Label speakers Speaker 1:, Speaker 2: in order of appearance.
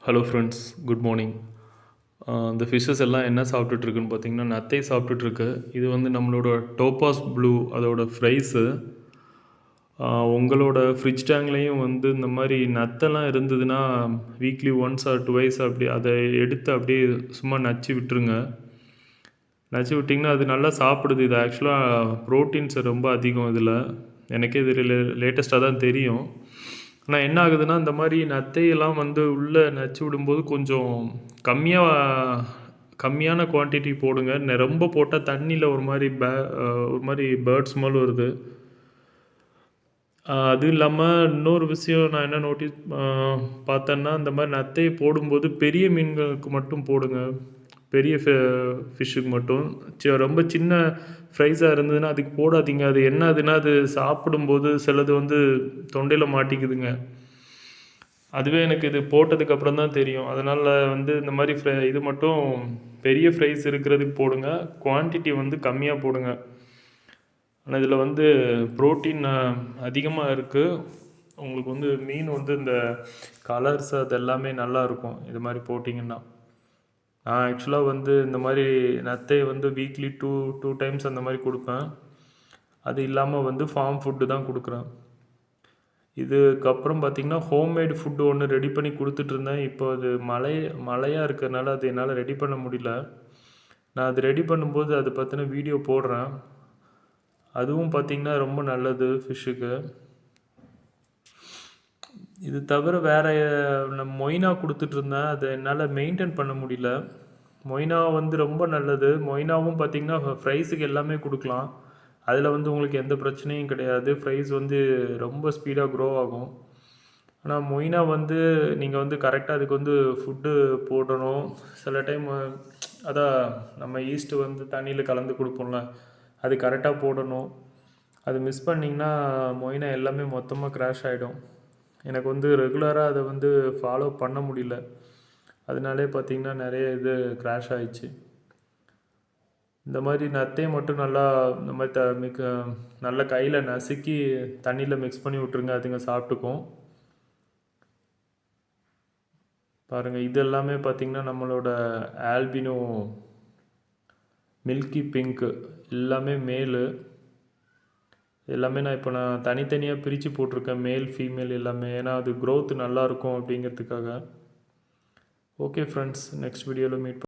Speaker 1: Hello friends, good morning. இந்த fishes எல்லாம் என்ன சாப்பிட்டுட்ருக்குன்னு பார்த்தீங்கன்னா, நத்தை சாப்பிட்டுட்ருக்கு. இது வந்து நம்மளோட டோபாஸ் ப்ளூ அதோட ஃப்ரைஸு. உங்களோட ஃப்ரிட்ஜ் டேங்க்லேயும் வந்து இந்த மாதிரி நத்தெல்லாம் இருந்ததுன்னா வீக்லி ஒன்ஸ் ஆர் டுவைஸ் அப்படி அதை எடுத்து அப்படியே சும்மா நச்சு விட்டுருங்க. நச்சு விட்டிங்கன்னா அது நல்லா சாப்பிடுது. இது ஆக்சுவலாக ப்ரோட்டீன்ஸ் ரொம்ப அதிகம் இதில். எனக்கே இது லேட்டஸ்ட்டாக தான் தெரியும். ஆனால் என்ன ஆகுதுன்னா, இந்த மாதிரி நத்தையெல்லாம் வந்து உள்ளே நச்சு விடும்போது கொஞ்சம் கம்மியான குவான்டிட்டி போடுங்க. ரொம்ப போட்டால் தண்ணியில் ஒரு மாதிரி பேர்ட் ஸ்மெல் வருது. அதுவும் இல்லாமல் இன்னொரு விஷயம் நான் என்ன நோட்டீஸ் பார்த்தேன்னா, இந்த மாதிரி நத்தையை போடும்போது பெரிய மீன்களுக்கு மட்டும் போடுங்க. பெரிய ஃபிஷ்ஷுக்கு மட்டும். ரொம்ப சின்ன ஃப்ரைஸாக இருந்ததுன்னா அதுக்கு போடாதீங்க. அது என்ன ஆகுதுன்னா, அது சாப்பிடும்போது சிலது வந்து தொண்டையில் மாட்டிக்குதுங்க. அதுவே எனக்கு இது போட்டதுக்கப்புறம் தான் தெரியும். அதனால் வந்து இந்த மாதிரி இது மட்டும் பெரிய ஃப்ரைஸ் இருக்கிறதுக்கு போடுங்க. குவான்டிட்டி வந்து கம்மியாக போடுங்க. ஆனால் இதில் வந்து ப்ரோட்டீன் அதிகமாக இருக்குது. உங்களுக்கு வந்து மீன் வந்து இந்த கலர்ஸ் அது எல்லாமே நல்லாயிருக்கும் இது மாதிரி போட்டிங்கன்னா. நான் ஆக்சுவலாக வந்து இந்த மாதிரி நத்தையை வந்து வீக்லி டூ டைம்ஸ் அந்த மாதிரி கொடுப்பேன். அது இல்லாமல் வந்து ஃபார்ம் ஃபுட்டு தான் கொடுக்குறேன். இதுக்கப்புறம் பார்த்திங்கன்னா ஹோம்மேட் ஃபுட்டு ஒன்று ரெடி பண்ணி கொடுத்துட்ருந்தேன். இப்போ அது மழையாக இருக்கிறதுனால அது என்னால் ரெடி பண்ண முடியல. நான் அது ரெடி பண்ணும்போது அதை பற்றின வீடியோ போடுறேன். அதுவும் பார்த்திங்கன்னா ரொம்ப நல்லது ஃபிஷ்ஷுக்கு. இது தவிர வேறு நான் மொய்னா கொடுத்துட்ருந்தேன். அதை என்னால் மெயின்டைன் பண்ண முடியல. மொய்னா வந்து ரொம்ப நல்லது. மொய்னாவும் பார்த்திங்கன்னா ஃப்ரைஸுக்கு எல்லாமே கொடுக்கலாம். அதில் வந்து உங்களுக்கு எந்த பிரச்சனையும் கிடையாது. ப்ரைஸ் வந்து ரொம்ப ஸ்பீடாக க்ரோ ஆகும். ஆனால் மொய்னா வந்து நீங்கள் வந்து கரெக்டாக அதுக்கு வந்து ஃபுட்டு போடணும். சில டைம் அதான் நம்ம ஈஸ்ட்டு வந்து தண்ணியில் கலந்து கொடுப்போம்ல, அது கரெக்டாக போடணும். அது மிஸ் பண்ணிங்கன்னா மொய்னா எல்லாமே மொத்தமாக க்ராஷ் ஆகிடும். எனக்கு வந்து ரெகுலராக அதை வந்து ஃபாலோ பண்ண முடியல. அதனாலே பார்த்திங்கன்னா நிறைய இது க்ராஷ் ஆகிடுச்சு. இந்த மாதிரி நத்தையை மட்டும் நல்லா இந்த மாதிரி நல்லா கையில் நசுக்கி தண்ணியில் மிக்ஸ் பண்ணி விட்ருங்க. அதுங்க சாப்பிட்டுக்கும். பாருங்கள், இது எல்லாமே பார்த்திங்கன்னா நம்மளோட ஆல்பினோ மில்கி பிங்க்கு எல்லாமே மேலு. எல்லாமே நான் தனித்தனியாக பிரித்து போட்டிருக்கேன், மேல் ஃபீமேல் எல்லாமே. ஏன்னா அது க்ரோத் நல்லாயிருக்கும் அப்படிங்கிறதுக்காக. ஓகே ஃப்ரெண்ட்ஸ், நெக்ஸ்ட் வீடியோவில் மீட்